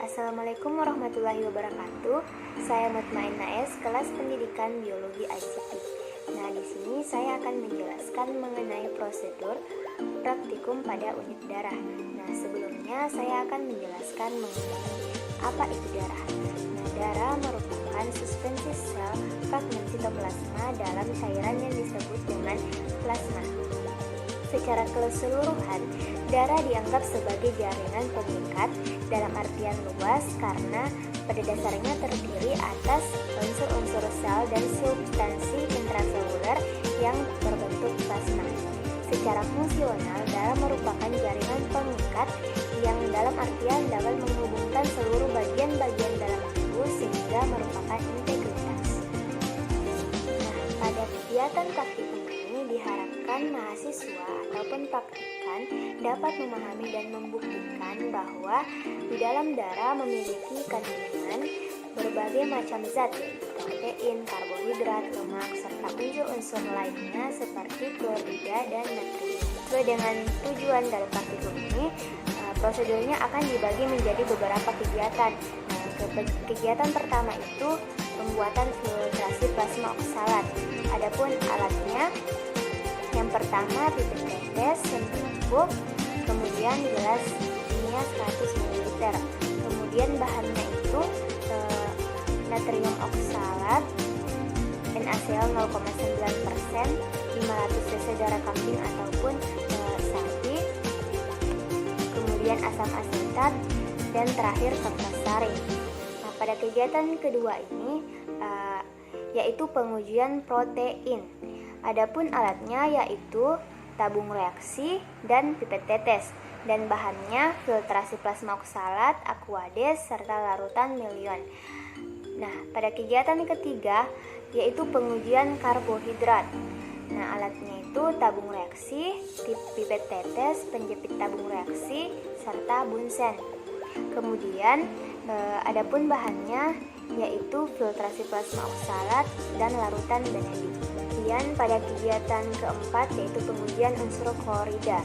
Assalamualaikum warahmatullahi wabarakatuh. Saya Mutmainnah S, kelas pendidikan biologi ICT. Nah, di sini saya akan menjelaskan mengenai prosedur praktikum pada unit darah. Nah, sebelumnya saya akan menjelaskan mengenai apa itu darah. Nah, darah merupakan suspensi sel fragmen sitoplasma dalam cairan yang disebut dengan plasma. Secara keseluruhan, darah dianggap sebagai jaringan pengikat dalam artian luas karena pada dasarnya terdiri atas unsur-unsur sel dan substansi intraseluler yang berbentuk plasma. Secara fungsional, darah merupakan jaringan pengikat yang dalam artian dapat menghubungkan seluruh bagian-bagian dalam tubuh sehingga merupakan integritas. Nah, pada kegiatan praktikum ini diharapkan mahasiswa ataupun praktikan dapat memahami dan membuktikan bahwa di dalam darah memiliki kandungan berbagai macam zat, protein, karbohidrat, lemak, serta unsur-unsur lainnya seperti klorida dan natrium. Sesuai dengan tujuan dari praktikum ini, prosedurnya akan dibagi menjadi beberapa kegiatan. Kegiatan pertama itu pembuatan filtrasi plasma oksalat. Adapun alatnya, yang pertama pipet tetes centrifug, kemudian gelas kimia 100 ml. Kemudian bahannya itu natrium oksalat, NaCl 0,9%, 500 cc darah kambing ataupun sapi, kemudian asam asetat, dan terakhir kertas saring. Nah, pada kegiatan kedua ini yaitu pengujian protein. Adapun alatnya yaitu tabung reaksi dan pipet tetes, dan bahannya filtrasi plasma oksalat, aquades, serta larutan milion. Nah, pada kegiatan ketiga yaitu pengujian karbohidrat. Nah, alatnya itu tabung reaksi, pipet tetes, penjepit tabung reaksi, serta bunsen. Kemudian adapun bahannya yaitu filtrasi plasma oksalat dan larutan benedik. Kemudian pada kegiatan keempat yaitu pengujian unsur klorida.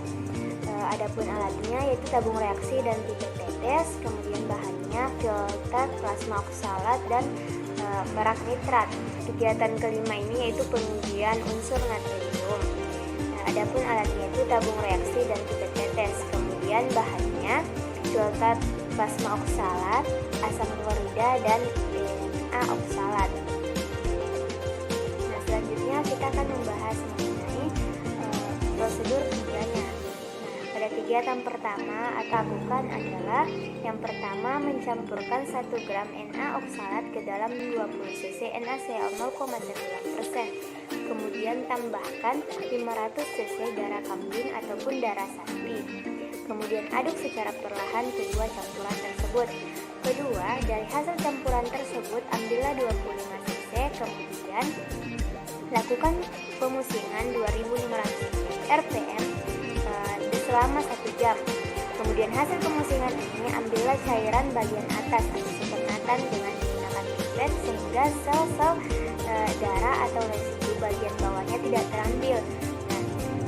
Adapun alatnya yaitu tabung reaksi dan pipet tetes, kemudian bahannya filter plasma oksalat dan merak nitrat. Kegiatan kelima ini yaitu pengujian unsur natrium. Adapun alatnya itu tabung reaksi dan pipet tetes, kemudian bahannya filter plasma oksalat, asam klorida, dan DNA oksalat. Nah, selanjutnya kita akan membahas mengenai prosedur kerjanya. Nah, pada kegiatan pertama atau lakukan adalah yang pertama mencampurkan 1 gram Na oksalat ke dalam 20 cc NaCl 0,9%. Kemudian tambahkan 500 cc darah kambing ataupun darah sapi. Kemudian aduk secara perlahan kedua campuran tersebut. Kedua, dari hasil campuran tersebut ambillah 25 cc, kemudian lakukan pemusingan 2500 rpm selama 1 jam. Kemudian hasil pemusingan ini ambillah cairan bagian atas atau supernatan dengan menggunakan pipet sehingga sel-sel darah atau residu bagian bawahnya tidak terambil.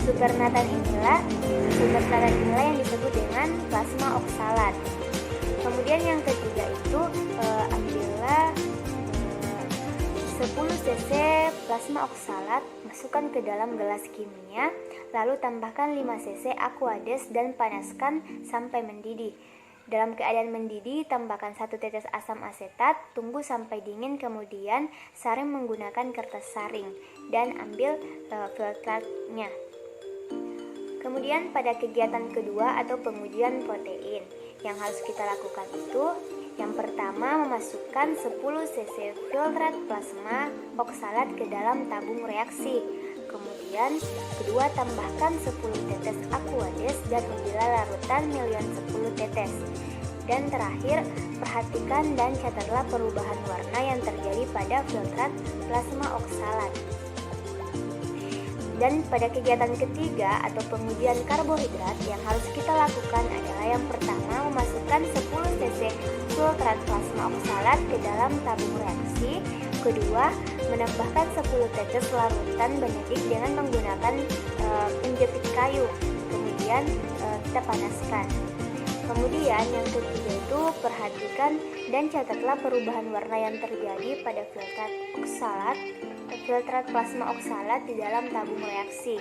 Supernatan inilah yang disebut dengan plasma oksalat. Kemudian yang ketiga itu ambillah 10 cc plasma oksalat, masukkan ke dalam gelas kimia, lalu tambahkan 5 cc aquades dan panaskan sampai mendidih. Dalam keadaan mendidih, tambahkan 1 tetes asam asetat, tunggu sampai dingin, kemudian saring menggunakan kertas saring dan ambil filtrnya. Kemudian pada kegiatan kedua atau pengujian protein, yang harus kita lakukan itu yang pertama memasukkan 10 cc filtrat plasma oksalat ke dalam tabung reaksi. Kemudian kedua tambahkan 10 tetes aquades dan ujilah larutan milion 10 tetes. Dan terakhir perhatikan dan catatlah perubahan warna yang terjadi pada filtrat plasma oksalat. Dan pada kegiatan ketiga atau pengujian karbohidrat yang harus kita lakukan adalah yang pertama memasukkan 10 cc filtrat plasma oksalat ke dalam tabung reaksi. Kedua, menambahkan 10 tetes larutan benedik dengan menggunakan penjepit kayu. Kemudian kita panaskan. Kemudian yang ketiga itu perhatikan dan catatlah perubahan warna yang terjadi pada filtrat plasma oksalat di dalam tabung reaksi.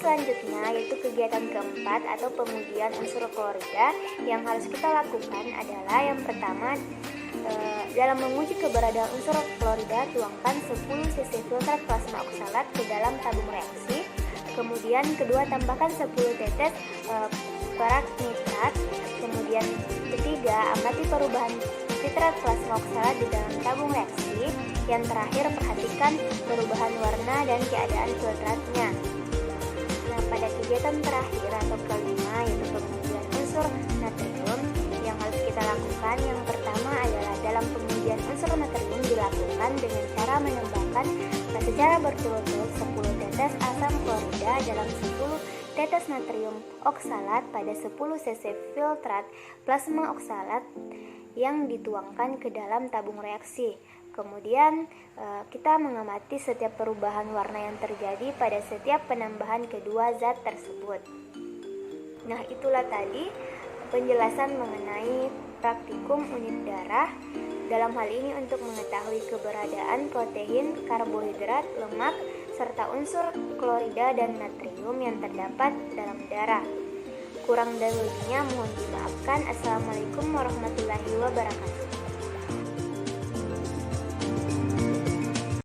Selanjutnya yaitu kegiatan keempat atau pengujian unsur klorida. Yang harus kita lakukan adalah yang pertama, dalam menguji keberadaan unsur klorida, tuangkan 10 cc filtrat plasma oksalat ke dalam tabung reaksi. Kemudian kedua, tambahkan 10 tetes perak nitrat. Kemudian ketiga, amati perubahan filtrat plasma oksalat di dalam tabung reaksi. Yang terakhir, perhatikan perubahan warna dan keadaan filtratnya. Nah, pada kegiatan terakhir atau kelima yaitu pengujian unsur natrium, yang harus kita lakukan yang pertama adalah dalam pengujian unsur natrium dilakukan dengan cara menambahkan secara berturut-turut 10 tetes asam klorida dalam 10 tetes natrium oksalat pada 10 cc filtrat plasma oksalat yang dituangkan ke dalam tabung reaksi. Kemudian kita mengamati setiap perubahan warna yang terjadi pada setiap penambahan kedua zat tersebut. Nah, itulah tadi penjelasan mengenai praktikum unit darah. Dalam hal ini untuk mengetahui keberadaan protein, karbohidrat, lemak, serta unsur klorida dan natrium yang terdapat dalam darah. Kurang dan lebihnya mohon dimaafkan. Assalamualaikum warahmatullahi wabarakatuh.